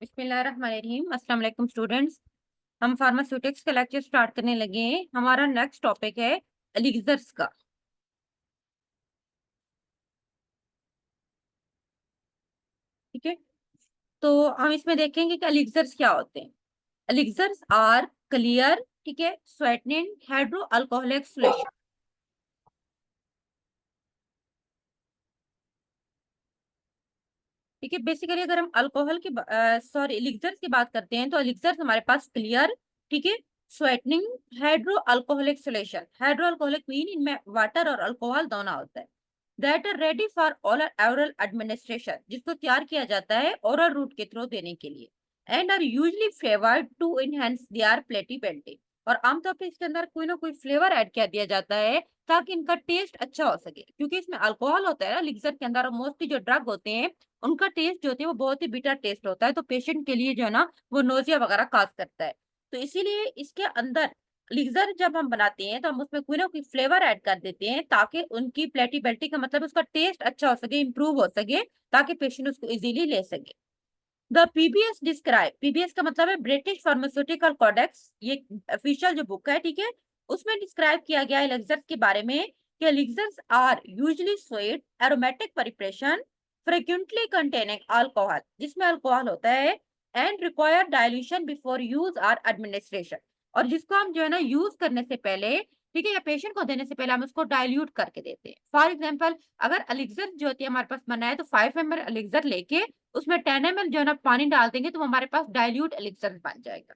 बिस्मिल्लाहिर्रहमानिर्रहीम। अस्सलाम वालेकुम स्टूडेंट्स। हम फार्मास्यूटिक्स का लेक्चर स्टार्ट करने लगे हैं। हमारा नेक्स्ट टॉपिक है एलिक्सर्स का। ठीक है, तो हम इसमें देखेंगे कि एलिक्सर्स क्या होते हैं। एलिक्सर्स आर क्लियर, ठीक है, स्वेटनिंग हाइड्रो अल्कोहलिक सॉल्यूशन। ठीक है, बेसिकली अगर हम अल्कोहल की सॉरी एलिक्सर्स की बात करते हैं तो एलिक्सर्स हमारे पास क्लियर, ठीक है, sweetening hydro alcoholic solution. Hydro alcoholic mean इनमें वाटर और अल्कोहल दोनों होता है। That are ready for oral administration, जिसको तैयार किया जाता है ओरल रूट के थ्रू देने के लिए। And are usually flavoured to enhance their palatability, और आमतौर पर इसके अंदर कोई ना कोई फ्लेवर ऐड किया दिया जाता है ताकि इनका टेस्ट अच्छा हो सके, क्योंकि इसमें अल्कोहल होता है ना एलिक्सर के अंदर। मोस्टली जो ड्रग होते हैं उनका टेस्ट जो होती है वो बहुत ही बिटर टेस्ट होता है, तो पेशेंट के लिए जो है ना वो नोजिया वगैरह काज करता है। तो इसीलिए इसके अंदर एलिक्सर जब हम बनाते हैं तो हम उसमें कोई ना कोई फ्लेवर ऐड कर देते हैं ताकि उनकी प्लेटिबिलिटी का मतलब उसका टेस्ट अच्छा हो सके, इंप्रूव हो सके, ताकि पेशेंट उसको इजीली ले सके। द पीबीएस डिस्क्राइब, पीबीएस का मतलब है ब्रिटिश फार्मास्यूटिकल कोडेक्स, ये ऑफिशियल जो बुक है, ठीक है, उसमें डिस्क्राइब किया गया है एलिक्सर्स के बारे में कि elixirs are usually sweet aromatic preparation frequently containing alcohol, जिसमें अल्कोहल होता है, and require dilution before use और एडमिनिस्ट्रेशन, और जिसको हम जो है ना यूज करने से पहले, ठीक है, या पेशेंट को देने से पहले हम उसको डाइल्यूट करके देते हैं। फॉर एग्जाम्पल, अगर एलिक्सर जो होती है हमारे पास बना है तो 5 ml एलिक्सर लेके उसमें 10 ml जो है ना पानी डाल देंगे तो हमारे पास डाइल्यूट एलिक्सर बन जाएगा।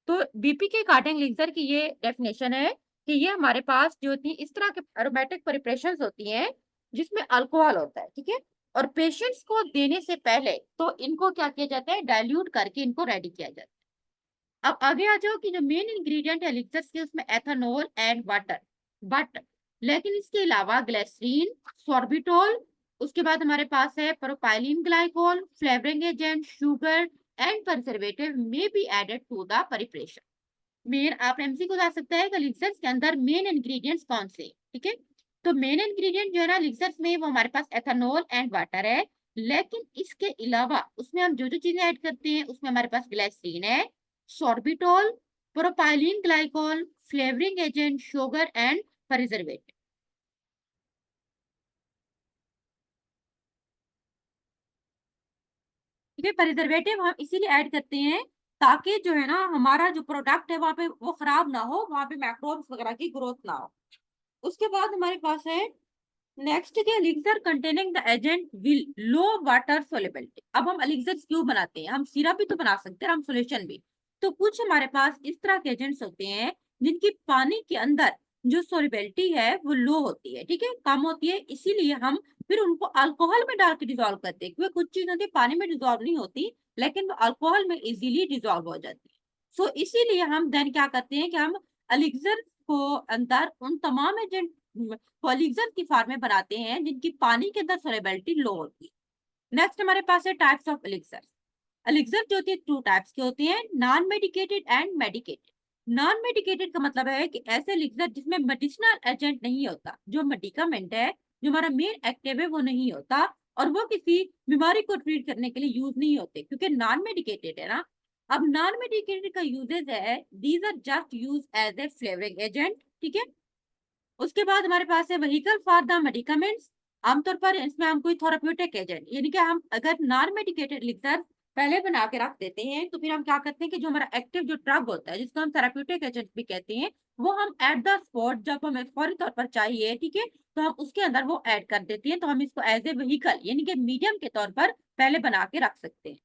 तो बीपी के कार्डिंग एलिक्सर की ये डेफिनेशन है कि ये हमारे पास जो होती है इस तरह के एरोमेटिक प्रिपरेशंस होती हैं जिसमें अल्कोहल होता है, ठीक है, और पेशेंट्स को देने से पहले तो इनको क्या किया जाता है, डाइल्यूट करके इनको रेडी किया जाता है। अब आगे आ जाओ कि जो मेन इंग्रेडिएंट है एलिक्सर्स के उसमें एथेनॉल एंड वाटर, बट लेकिन इसके अलावा ग्लिसरीन, सॉर्बिटोल, उसके बाद हमारे पास है propylene glycol, flavouring agent, sugar and conservative may be added to the preparation. मेन आप एमसीक्यू जा सकता है कि एलिक्सर्स के अंदर मेन इंग्रेडिएंट्स कौन से, ठीक है। तो मेन इंग्रेडिएंट जो है ना एलिक्सर्स में वो हमारे पास एथेनॉल एंड वाटर है, लेकिन इसके अलावा उसमें हम जो जो चीजें ऐड करते हैं उसमें हमारे पास ग्लाइसरीन है, sorbitol, propylene glycol, flavouring agent, sugar and preservative. ठीक है, प्रिजर्वेटिव हम इसीलिए ऐड करते हैं ताकि जो है ना हमारा जो प्रोडक्ट है वहां पे वो खराब ना हो, वहां पे माइक्रोब्स वगैरह की ग्रोथ ना हो। उसके बाद हमारे पास है नेक्स्ट के elixir containing the agent will low water solubility. अब हम एलिक्सर क्यों बनाते हैं, हम सिरप भी तो बना सकते हैं, हम सॉल्यूशन भी। तो कुछ हमारे पास इस तरह के एजेंट्स होते हैं जिनकी पानी के अंदर जो सोलिबिलिटी है वो लो होती है, ठीक है, कम होती है, इसीलिए हम फिर उनको अल्कोहल में डाल के डिजोल्व करते हैं, क्योंकि कुछ चीजें होती है पानी में डिजोल्व नहीं होती लेकिन वो अल्कोहल में इजीली डिजोल्व हो जाती है। सो इसीलिए हम देन क्या करते हैं कि हम एलिक्सर को अंदर उन तमाम एजेंट पॉलीजन की फॉर्म में बनाते हैं जिनकी पानी के अंदर सोलेबिलिटी लो होती है। नेक्स्ट हमारे पास है टाइप्स ऑफ एलिक्सर। एलिक्सर जो होती है टू टाइप्स के होते हैं, non medicated and medicated. Non medicated का मतलब है कि ऐसे एलिक्सर जिसमें मेडिसिनल एजेंट नहीं होता, जो मेडिकामेंट है, जो हमारा मेन एक्टिव है वो नहीं होता, और वो किसी बीमारी को ट्रीट करने के लिए यूज नहीं होते क्योंकि नॉन मेडिकेटेड है ना। अब नॉन मेडिकेटेड का यूजेज है, these are just use as a flavouring agent, ठीक है। उसके बाद हमारे पास है व्हीकल फॉर द मेडिकामेंट्स। आमतौर पर इसमें हम कोई थेराप्यूटिक एजेंट, यानी कि हम अगर नॉन मेडिकेटेड लिखकर पहले बना के रख देते हैं तो फिर हम क्या करते हैं कि जो हमारा एक्टिव जो ड्रग होता है जिसको हम थेराप्यूटिक एजेंट भी कहते हैं, वो हम एट द स्पॉट जब हमें फौरी तौर पर चाहिए, ठीक है, तो हम उसके अंदर वो ऐड कर देते हैं। तो हम इसको एज ए व्हीकल यानी कि मीडियम के तौर पर पहले बना के रख सकते हैं।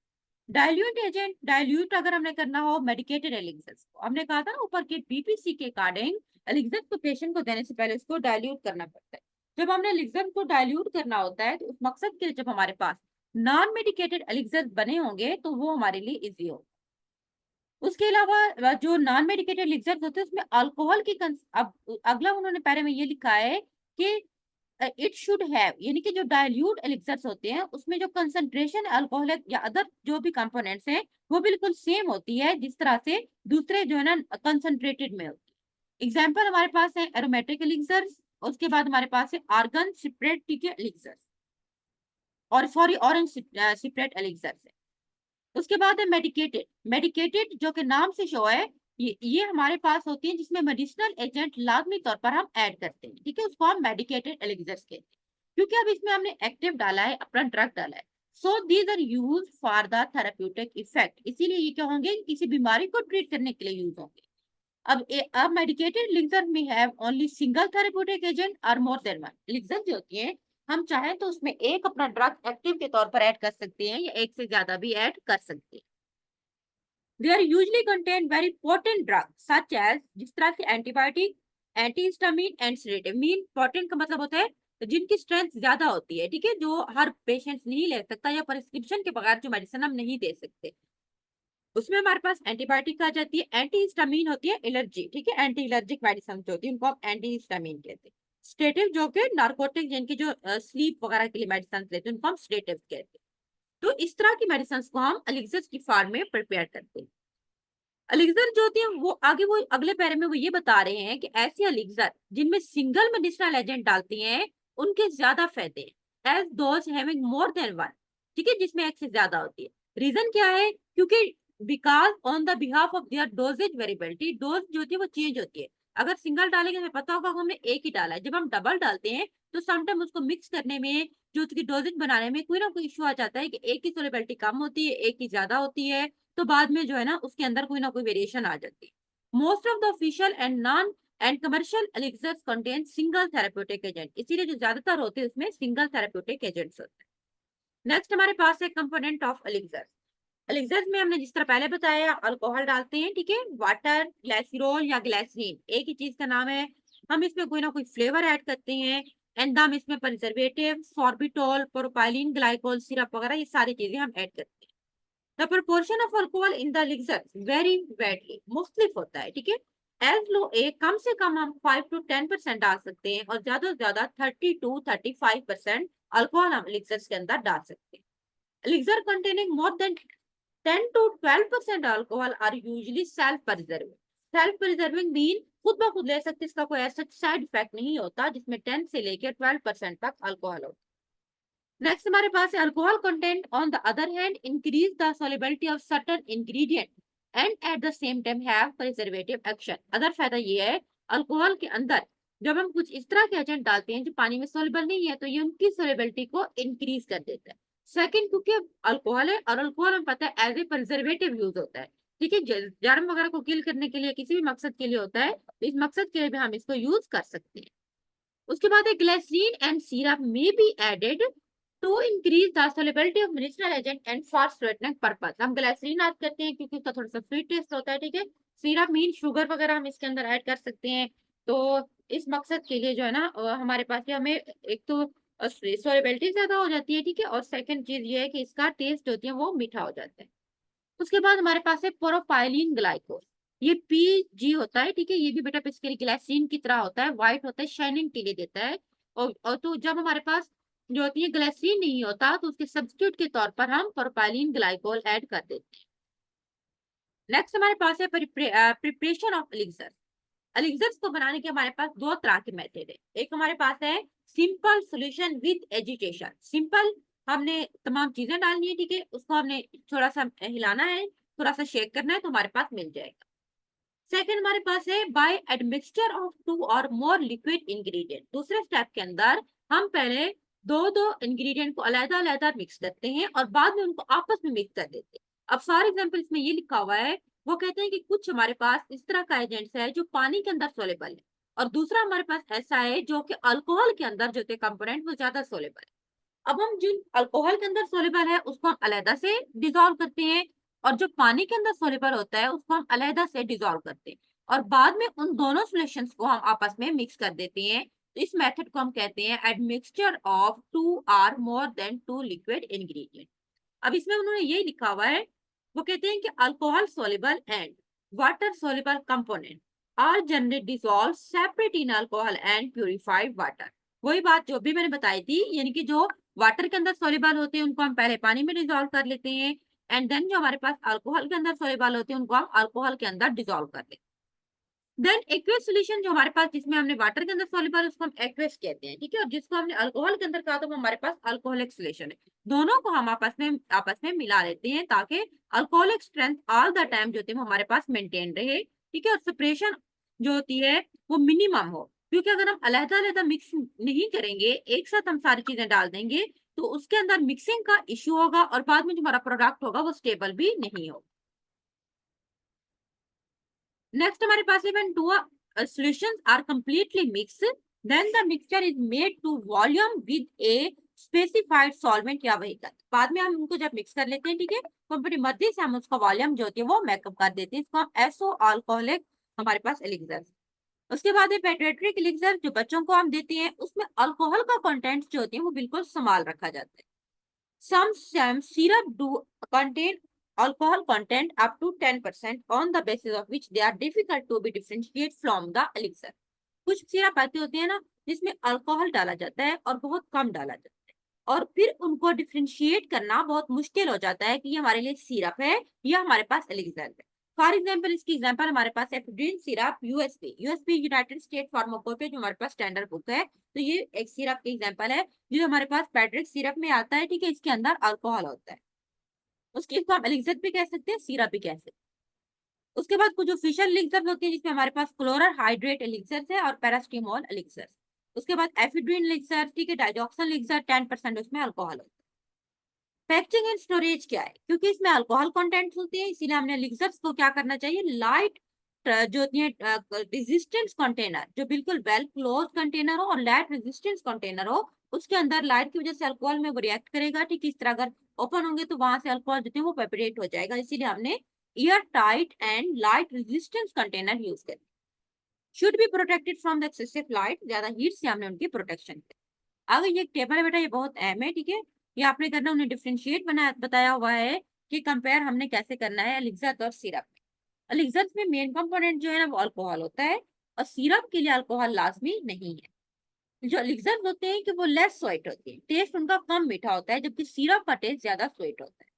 डाइल्यूट एजेंट, डाइल्यूट अगर हमने करना हो मेडिकेटेड एलिक्सर्स को, हमने कहा था ना ऊपर के बीपीसी के अकॉर्डिंग एलिक्सर को पेशेंट को देने से पहले उसको डाइल्यूट करना पड़ता है। जब हमने एलिक्सर को डाइल्यूट करना होता है तो उस मकसद के लिए जब हमारे पास नॉन मेडिकेटेड एलिक्सर बने होंगे तो वो हमारे लिए इजी हो। उसके अलावा जो नॉन मेडिकेटेड एलिक्सर होते हैं उसमें अल्कोहल की अब अगला उन्होंने पहले में ये लिखा है कि इट शुड हैव, यानी कि जो डाइल्यूट एलिक्सर्स होते हैं उसमें जो कंसंट्रेशन अल्कोहलिक या अदर जो भी कंपोनेंट्स हैं वो बिल्कुल सेम होती है जिस तरह से दूसरे जो है ना कंसंट्रेटेड में होती है। एग्जाम्पल हमारे पास है एरोमेटिक एलिक्सर्स, उसके बाद हमारे पास है आर्गन सिपरेट, ठीक है, एलिक्सर्स, और सॉरी ऑरेंज सिपरेट एलिक्सर्स है। उसके बाद है मेडिकेटेड। मेडिकेटेड जो कि नाम से शो है, ये हमारे पास होती है जिसमें मेडिसिनल एजेंट लाजमी तौर पर हम ऐड करते हैं, ठीक है, उसको हम मेडिकेटेड एलिक्सर्स कहते हैं। क्योंकि अब इसमें हमने एक्टिव डाला है, अपना ड्रग डाला है, so these are use for the therapeutic effect, इसीलिए ये क्या होंगे, किसी बीमारी को ट्रीट करने के लिए यूज होंगे। अब मेडिकेटेड एलिक्सर में have only single therapeutic agent और मोर देन वन। एलिक्सर जो होती है, हम चाहें तो उसमें एक अपना ड्रग एक्टिव के तौर पर ऐड कर सकते हैं या एक से ज्यादा भी ऐड कर सकते हैं। They are usually contain very potent drugs such as, जिस तरह से antibiotic, antihistamine and sedative. Mean potent का मतलब होता है जिनकी स्ट्रेंथ ज्यादा होती है, ठीक है, जो हर पेशेंट नहीं ले सकता या प्रिस्क्रिप्शन के बगैर जो मेडिसिन हम नहीं दे सकते। उसमें हमारे पास एंटीबायोटिक आ जाती है, एंटीहिस्टामिन होती है एलर्जी, ठीक है, एंटी एलर्जिक मेडिसिन जो होती है उनको हम एंटीहिस्टामिन कहते हैं। स्टेटिव जो कि नार्कोटिक, जिनकी जो स्लीप वगैरह के लिए मेडिसिन लेते हैं उनको हम स्टेटिव कहते हैं। तो इस तरह की मेडिसिन को हम एलिक्सर्स की फॉर्म में प्रिपेयर करते हैं। एलिक्सर जो होती है वो आगे, वो अगले पैरे में वो ये बता रहे हैं कि ऐसे एलिक्सर जिनमें सिंगल मेडिसिनल एजेंट डालते हैं उनके ज्यादा फायदे हैं, as those having more than one, ठीक है, जिसमें एक से ज्यादा होती है। रीजन क्या है, क्योंकि because on the behalf of their doses variability, dose जो होती है वो चेंज होती है। अगर सिंगल डालेंगे हमें पता होगा हमने एक ही डाला है, जब हम डबल डालते हैं तो समटाइम उसको मिक्स करने में, जो उसकी डोजेज बनाने में कोई ना कोई इशू आ जाता है कि एक की सोलेबिलिटी कम होती है, एक की ज्यादा होती है, तो बाद में जो है ना उसके अंदर कोई ना कोई वेरिएशन आ जाती है। Most of the official and non and commercial elixirs contain single therapeutic agent, इसीलिए जो ज्यादातर होते हैं उसमें सिंगल थेराप्यूटिक एजेंट्स होते हैं। नेक्स्ट हमारे पास है कंपोनेंट ऑफ एलिक्सर्स। एलिक्सर्स में हमने जिस तरह पहले बताया अल्कोहल डालते हैं, ठीक है, वाटर, ग्लाइसरॉल या ग्लाइसरीन एक ही चीज का नाम है। हम इसमें कोई ना कोई फ्लेवर ऐड करते हैं, एंड हम इसमें preservative, sorbitol, propylene glycol syrup वगैरह ये सारी चीजें हम ऐड करते हैं। The proportion of alcohol in the elixir very widely, मुख्तलिफ होता है, ठीक है। एज लो ए कम से कम हम 5 to 10% डाल सकते हैं और ज्यादा से ज्यादा 30 to 35% अल्कोहल हम एलिक्सर्स के अंदर डाल सकते हैं। Elixir containing more than 10 to 12% alcohol are usually self preserving. Self preserving mean खुद ब खुद ले सकते, इसका कोई ऐसा साइड इफेक्ट नहीं होता, जिसमें 10 से लेकर 12% तक अल्कोहल होता है। नेक्स्ट हमारे पास है alcohol content on the other hand increase the solubility of certain ingredient and at the same time have preservative action. Other फायदा ये है, अल्कोहल के अंदर जब हम कुछ इस तरह के एजेंट डालते हैं जो पानी में सॉल्युबल नहीं है तो ये उनकी सॉल्युबिलिटी को इंक्रीज कर देता है। सेकंड, क्योंकि अल्कोहल है और अल्कोहल हम पता है एज ए प्रिजर्वेटिव यूज होता है, ठीक है, जर्म वगैरह को किल करने के लिए किसी भी मकसद के लिए होता है, तो इस मकसद के लिए भी हम इसको यूज कर सकते हैं। उसके बाद है glycerin and syrup may be added to increase the solubility of medicinal agent and for sweetening purpose. हम ग्लिसरीन ऐड करते हैं क्योंकि उसका थोड़ा सा स्वीट टेस्ट होता है, ठीक है। सिरप मीन शुगर वगैरह हम इसके अंदर ऐड कर सकते हैं। तो इस मकसद के लिए जो है ना हमारे पास ये हमें एक तो सॉल्युबिलिटी ज्यादा हो जाती है, ठीक है, और सेकंड चीज ये है कि इसका टेस्ट जो होती है वो मीठा हो जाता है। उसके बाद हमारे पास है प्रोपाइलिन ग्लाइकोल, ये पीजी होता है, ठीक है, ये भी बेटा इसके ग्लाइसिन की तरह होता है, व्हाइट होता है, शाइनिंग के लिए देता है। और तो जब हमारे पास जो होती है ग्लाइसिन नहीं होता तो उसके सब्स्टिट्यूट के तौर पर हम प्रोपाइलिन ग्लाइकोल ऐड कर देते हैं। नेक्स्ट हमारे पास है प्रिपरेशन ऑफ एलिक्सर। एलिक्सर्स को बनाने के हमारे पास दो तरह के मेथड है। एक हमारे पास है simple solution with agitation. Simple, हमने तमाम चीजें डालनी है, ठीक है, उसको हमने थोड़ा सा हिलाना है, थोड़ा सा शेक करना है तो हमारे पास मिल जाएगा। सेकेंड हमारे पास है by admixture of 2 or more liquid ingredient. दूसरे स्टेप के अंदर हम पहले दो दो इंग्रेडिएंट को अलग अलग मिक्स करते हैं और बाद में उनको आपस में मिक्स कर देते हैं। अब फॉर एग्जाम्पल इसमें ये लिखा हुआ है, वो कहते हैं कि कुछ हमारे पास इस तरह का एजेंट्स है जो पानी के अंदर सोलेबल है, और दूसरा हमारे पास ऐसा है जो कि अल्कोहल के अंदर जो कंपोनेंट वो ज्यादा सोलेबल है। अब हम जिन अल्कोहल के अंदर सोलेबल है उसको हम अलहदा से डिजोल्व करते हैं, और जो पानी के अंदर सोलेबल होता है उसको हम अलहदा से डिजोल्व करते हैं, और बाद में उन दोनों सॉल्यूशंस को हम आपस में मिक्स कर देते हैं। तो इस मेथड को हम कहते हैं admixture of 2 or more than 2 liquid ingredient. अब इसमें उन्होंने यही लिखा हुआ है, वो कहते हैं कि alcohol soluble and water soluble component are generally dissolve separate in alcohol and purified water. वही बात जो भी मैंने बताई थी, यानी कि जो वाटर के अंदर सोलेबल होते हैं उनको हम पहले पानी में डिसॉल्व कर लेते हैं, एंड देन जो हमारे पास अल्कोहल के अंदर सोलेबल होते हैं उनको हम अल्कोहल के अंदर डिसॉल्व कर लेते हैं। देन एक्वेस सोल्यूशन जो हमारे पास जिसमें हमने वाटर के अंदर सॉल्युबल उसको हम एक्वेस कहते हैं, ठीक है। और जिसको हमने अल्कोहल के अंदर कहा तो वो हमारे पास अल्कोहलिक सोल्यूशन है। दोनों को हम आपस में मिला लेते हैं ताकि alcoholic strength all the time जो होती है वो हमारे पास मेंटेन रहे, ठीक है। और सेपरेशन जो होती है वो मिनिमम हो, क्योंकि अगर हम अलग अलग मिक्स नहीं करेंगे, एक साथ हम सारी चीजें डाल देंगे तो उसके अंदर मिक्सिंग का इश्यू होगा और बाद में जो हमारा प्रोडक्ट होगा वो स्टेबल भी नहीं होगा। Next हमारे पास है when two solutions are completely mixed, then the mixture is made to volume with a specified solvent या vehicle। बाद में हम उनको जब मिक्स कर लेते हैं, ठीक है, तो अपनी मर्जी से हम उसका वॉल्यूम जो होती है वो मेकअप कर देते हैं। इसको हम एसो अल्कोहलिक हमारे पास एलिक्सर। उसके बाद है पेडियाट्रिक एलिक्सर जो बच्चों को हम देते हैं, उसमें अल्कोहल का कंटेंट जो होती है वो बिल्कुल संभाल रखा जाता है। Some syrup do contain alcohol content up to 10% on the basis of which they are difficult to be differentiated from the elixir। कुछ सिरप ऐसे होते हैं ना जिसमें अल्कोहल डाला जाता है और बहुत कम डाला जाता है, और फिर उनको डिफ्रेंशिएट करना बहुत मुश्किल हो जाता है कि ये हमारे लिए सिरप है या हमारे पास एलिक्सर है। फॉर एग्जाम्पल, इसकी एग्जाम्पल हमारे पास ephedrine syrup USP USP United State pharmacopoeia जो हमारे पास स्टैंडर्ड बुक है, तो ये एक सिरप की एग्जाम्पल है जो हमारे पास पेड्रिक सिरप में आता है, ठीक है। इसके अंदर अल्कोहल होता है, उसके इसको हम एलिक्सर भी कह सकते हैं, सिरप भी कह सकते हैं। उसके बाद कुछ जो फिशर एलिक्सर होती है जिसमें हमारे पास क्लोरल हाइड्रेट एलिक्सर है और पैरास्टिमोल एलिक्सर। उसके बाद एफिड्रिन एलिक्सर, ठीक है, डाइजॉक्सन एलिक्सर 10% उसमें अल्कोहल होता है। पैकेजिंग एंड स्टोरेज क्या है, क्योंकि इसमें अल्कोहल कंटेंट होती है इसीलिए हमने एलिक्सर्स को क्या करना चाहिए, लाइट जो होती है रेजिस्टेंस कंटेनर, जो बिल्कुल वेल क्लोज कंटेनर हो और लाइट रेजिस्टेंस कंटेनर हो, उसके अंदर लाइट की वजह से अल्कोहल में वो रिएक्ट करेगा, ठीक इस तरह अगर ओपन होंगे तो वहां से अल्कोहल जो है वो वेपरेट हो जाएगा, इसीलिए हमने air tight and light resistance container use करें। Should be protected from the excessive light, ज्यादा हीट से हमने उनकी प्रोटेक्शन की। आगे ये एक टेबल है बेटा, ये बहुत अहम है, ठीक है। ये आपने करना, उन्हें डिफरेंशिएट बनाया बताया हुआ है कि कंपेयर हमने कैसे करना है एलिक्सर और सिरप में। एलिक्सर में मेन कंपोनेंट जो है ना वो अल्कोहल होता है, और सिरप के लिए अल्कोहल लाजमी नहीं है। जो एलिक्सर होते हैं कि वो लेस स्वीट होते हैं, टेस्ट उनका कम मीठा होता है, जबकि सिरप का टेस्ट ज्यादा स्वीट होता है,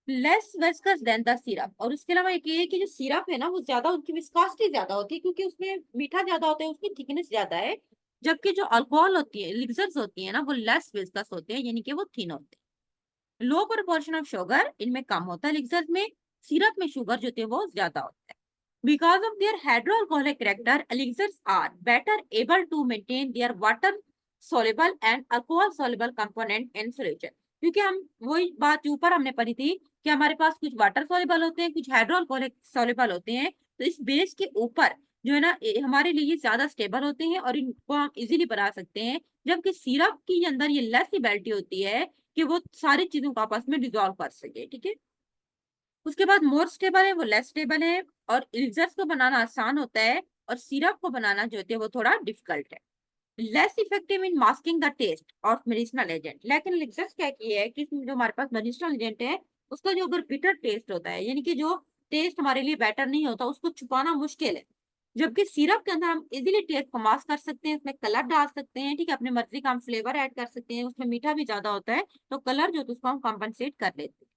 less viscous than the syrup. और उसके अलावा एक ये है कि जो सिरप है ना वो ज्यादा, उनकी विस्कोसिटी ज्यादा होती है क्योंकि उसमें मीठा ज्यादा होता है, उसकी थिकनेस ज्यादा है, जबकि जो अल्कोहल होती है एलिक्सर्स होती है ना वो लेस विस्कस होते हैं, यानी कि वो थिन होते हैं। लो प्रोपोर्शन ऑफ शुगर इनमें कम होता है एलिक्सर्स में, सिरप में शुगर जो होती है वो ज्यादा होता है। Because of their hydroalcoholic character elixirs are better able to maintain their water soluble and alcohol soluble component in solution. क्योंकि हम वही बात ऊपर हमने पढ़ी थी कि हमारे पास कुछ वाटर सॉल्युबल होते हैं, कुछ हाइड्रोअल्कोहलिक सॉल्युबल होते हैं, तो इस बेस के ऊपर जो है ना हमारे लिए ये ज्यादा स्टेबल होते हैं और इनको हम इजीली बना सकते हैं, जबकि सिरप के अंदर ये लेस एबिलिटी होती है कि वो सारी चीजों को आपस में डिजोल्व कर सके, ठीक है। उसके बाद मोर स्टेबल है, वो लेस स्टेबल है, और इलिक्सर्स को बनाना आसान होता है और सिरप को बनाना जो होता है वो थोड़ा डिफिकल्ट है। Less effective in masking the taste of medicinal agent. लेकिन एलिक्सर्स क्या की है कि इसमें जो हमारे पास मेडिसिनल एजेंट है उसका जो अगर बिटर टेस्ट होता है, यानी कि जो टेस्ट हमारे लिए बेटर नहीं होता, उसको छुपाना मुश्किल है, जबकि सिरप के अंदर हम इजीली टेस्ट को मास्क कर सकते हैं, उसमें कलर डाल सकते हैं, ठीक है, अपने मर्जी का हम फ्लेवर ऐड कर सकते हैं, उसमें मीठा भी ज्यादा होता है तो कलर जो है उसको हम कॉम्पनसेट कर लेते हैं।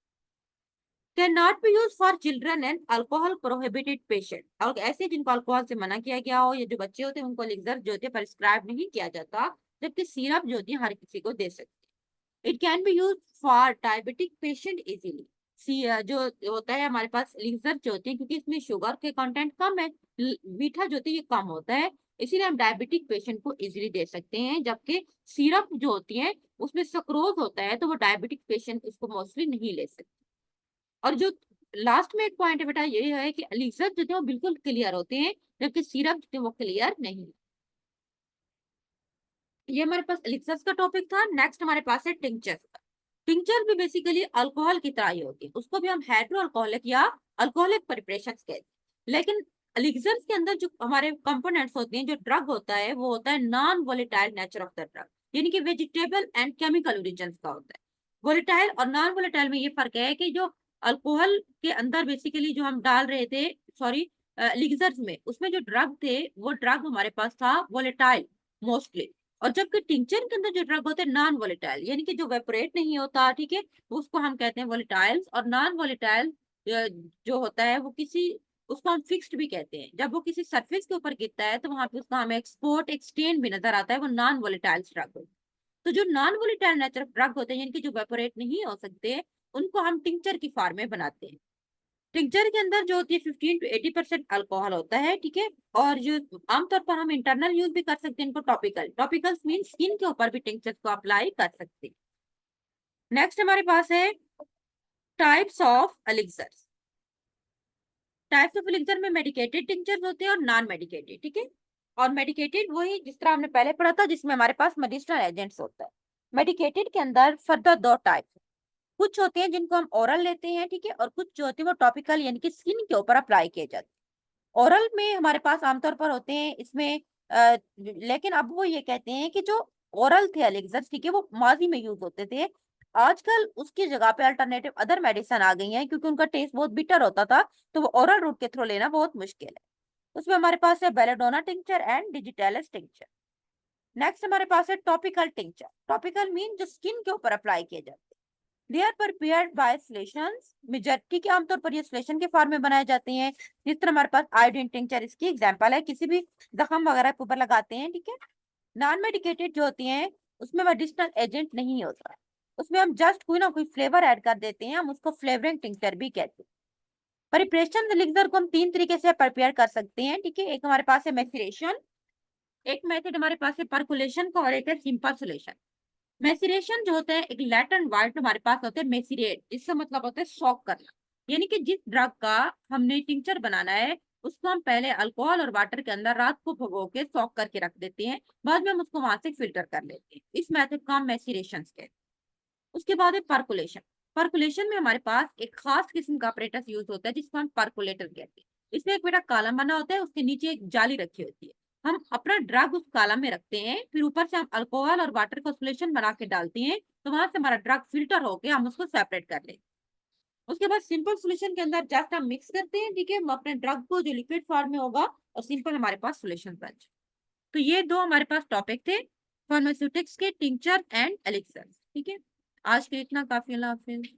Can not be use for children and alcohol prohibited patient. और ऐसे जिनको अल्कोहल से मना किया गया हो या जो बच्चे होते हैं उनको एलिक्सर जो होते हैं प्रिस्क्राइब नहीं किया जाता, जबकि सिरप जो होती है हर किसी को दे सकते हैं। It can be use for diabetic patient easily. जो होता है हमारे पास एलिक्सर जो होती है, क्योंकि इसमें शुगर के कंटेंट कम है, मीठा जो होता है ये कम होता है, इसीलिए हम डायबिटिक पेशेंट को इजीली दे सकते हैं, जबकि सिरप जो होती है उसमें सक्रोज होता है तो वो डायबिटिक पेशेंट इसको मोस्टली नहीं ले सकते। और जो लास्ट में एक पॉइंट है बेटा ये है कि एलिक्सर जो थे वो बिल्कुल क्लियर होते हैं, जबकि सिरप जो थे वो क्लियर नहीं। ये हमारे पास एलिक्सर्स का टॉपिक था। नेक्स्ट हमारे पास है टिंचर का। टिंचर भी बेसिकली अल्कोहल की तरह ही होती है, उसको भी हम हाइड्रो अल्कोहलिक या अल्कोहलिक प्रिपरेशन कहते हैं, लेकिन एलिक्सर्स के अंदर जो हमारे कंपोनेंट्स होते हैं, जो ड्रग होता है वो होता है non volatile nature of the drug, यानी कि वेजिटेबल एंड केमिकल ओरिजिन का होता है। वोलेटाइल और नॉन वोलेटाइल में ये फर्क है कि जो अल्कोहल के अंदर बेसिकली जो हम डाल रहे थे, सॉरी एलिक्सर्स में, उसमें जो ड्रग थे वो ड्रग हमारे पास था वोलेटाइल मोस्टली, और जबकि टिंचर के अंदर जो ड्रग होते हैं नॉन वोलेटाइल, यानी कि जो वेपोरेट नहीं होता, ठीक है, उसको हम कहते हैं वोलेटाइल्स। और नॉन वोलेटाइल जो होता है वो किसी उसको हम फिक्स्ड भी कहते हैं। जब वो किसी सरफेस के ऊपर गिरता है तो वहां पे उसका हमें एक्सपोर्ट एक्सटेंड भी नजर आता है, वो नॉन वोलेटाइल ड्रग होता है। तो जो नॉन वोलेटाइल नेचर ड्रग होते हैं, यानी कि जो वेपोरेट नहीं हो सकते, उनको हम टिंचर की फॉर्म में बनाते हैं। टिंचर के अंदर जो होती है 15 to 80% अल्कोहल होता है, ठीक है। और जो आमतौर पर हम इंटरनल यूज भी कर सकते हैं इनको, टॉपिकल, टॉपिकल्स मीन स्किन के ऊपर भी टिंचर को अप्लाई कर सकते हैं। नेक्स्ट हमारे पास है types of elixirs. Types of elixir में मेडिकेटेड टिंचर्स होते हैं और नॉन मेडिकेटेड, ठीक है। और मेडिकेटेड वही जिस तरह हमने पहले पढ़ा था, जिसमें हमारे पास मेडिसिनल एजेंट्स होता है। मेडिकेटेड के अंदर फर्दर दो टाइप, कुछ होते हैं जिनको हम ओरल लेते हैं, ठीक है, और कुछ जो होते हैं वो टॉपिकल यानी कि स्किन के ऊपर अप्लाई किए जाते हैं। ओरल में हमारे पास आमतौर पर होते हैं इसमें लेकिन अब वो ये कहते हैं कि जो ओरल थे एलिक्सर्स, ठीक है, वो माजी में यूज होते थे। आजकल उसकी जगह पे अल्टरनेटिव अदर मेडिसिन आ गई हैं, क्योंकि उनका टेस्ट बहुत बिटर होता था, तो वो ओरल रूट के थ्रू लेना बहुत मुश्किल है। उसमें हमारे पास है belladonna tincture and digitalis tincture. Next हमारे पास है टॉपिकल टिंचर। टॉपिकल मीन जो स्किन के ऊपर अप्लाई किए जाते हैं। They are prepared by solutions, majority के आमतौर पर ये सलेशन के फॉर्म में बनाए जाते हैं। जिस तरह हमारे पास आयोडीन टिंचर इसकी एग्जांपल है, किसी भी जख्म वगैरह के ऊपर लगाते हैं, ठीक है। नॉन मेडिकेटेड जो होती हैं उसमें मेडिसिनल एजेंट नहीं होता, उसमें हम जस्ट कोई ना कोई फ्लेवर ऐड कर देते हैं, हम उसको फ्लेवरिंग टिंचर भी कहते हैं। प्रिपरेशन एलिक्सर को हम 3 तरीके से प्रिपेयर कर सकते हैं, ठीक है। एक हमारे पास है मैसिरेशन, एक मेथड हमारे पास है परकुलेशन का, और एक है सिंपल सोलेशन। मैसिरेशन जो होता है, एक लैटन वर्ड हमारे पास होता है मैसिरेट, इसका मतलब होता है सॉक करना। यानी कि जिस ड्रग का हमने टिंचर बनाना है उसको हम पहले अल्कोहल और वाटर के अंदर रात को भिगो के सॉक करके रख देते हैं, बाद में हम उसको वहां से फिल्टर कर लेते हैं। इस मेथड को हम मैसिरेशन कहते हैं। उसके बाद है परकुलेशन। परकुलेशन में हमारे पास एक खास किस्म का अपरेटस यूज होता है जिसको हम परकुलेटर कहते हैं। इसमें एक बेटा कॉलम बना होता है, उसके नीचे एक जाली रखी होती है। हम अपना ड्रग उस कॉलम में रखते हैं, फिर ऊपर से हम अल्कोहल और वाटर का सोल्यूशन बना के डालते हैं, तो वहां से हमारा ड्रग फिल्टर होके हम उसको सेपरेट कर लेते हैं। उसके बाद सिंपल सोल्यूशन के अंदर जस्ट हम मिक्स करते हैं, ठीक है, हम अपने ड्रग को जो लिक्विड फॉर्म में होगा और सिंपल हमारे पास सोल्यूशन बन जाए। तो ये दो हमारे पास टॉपिक थे, फार्मास्यूटिक्स के टिंचर एंड एलिक्सर, ठीक है। आज के इतना काफी, अल्लाह हाफिज।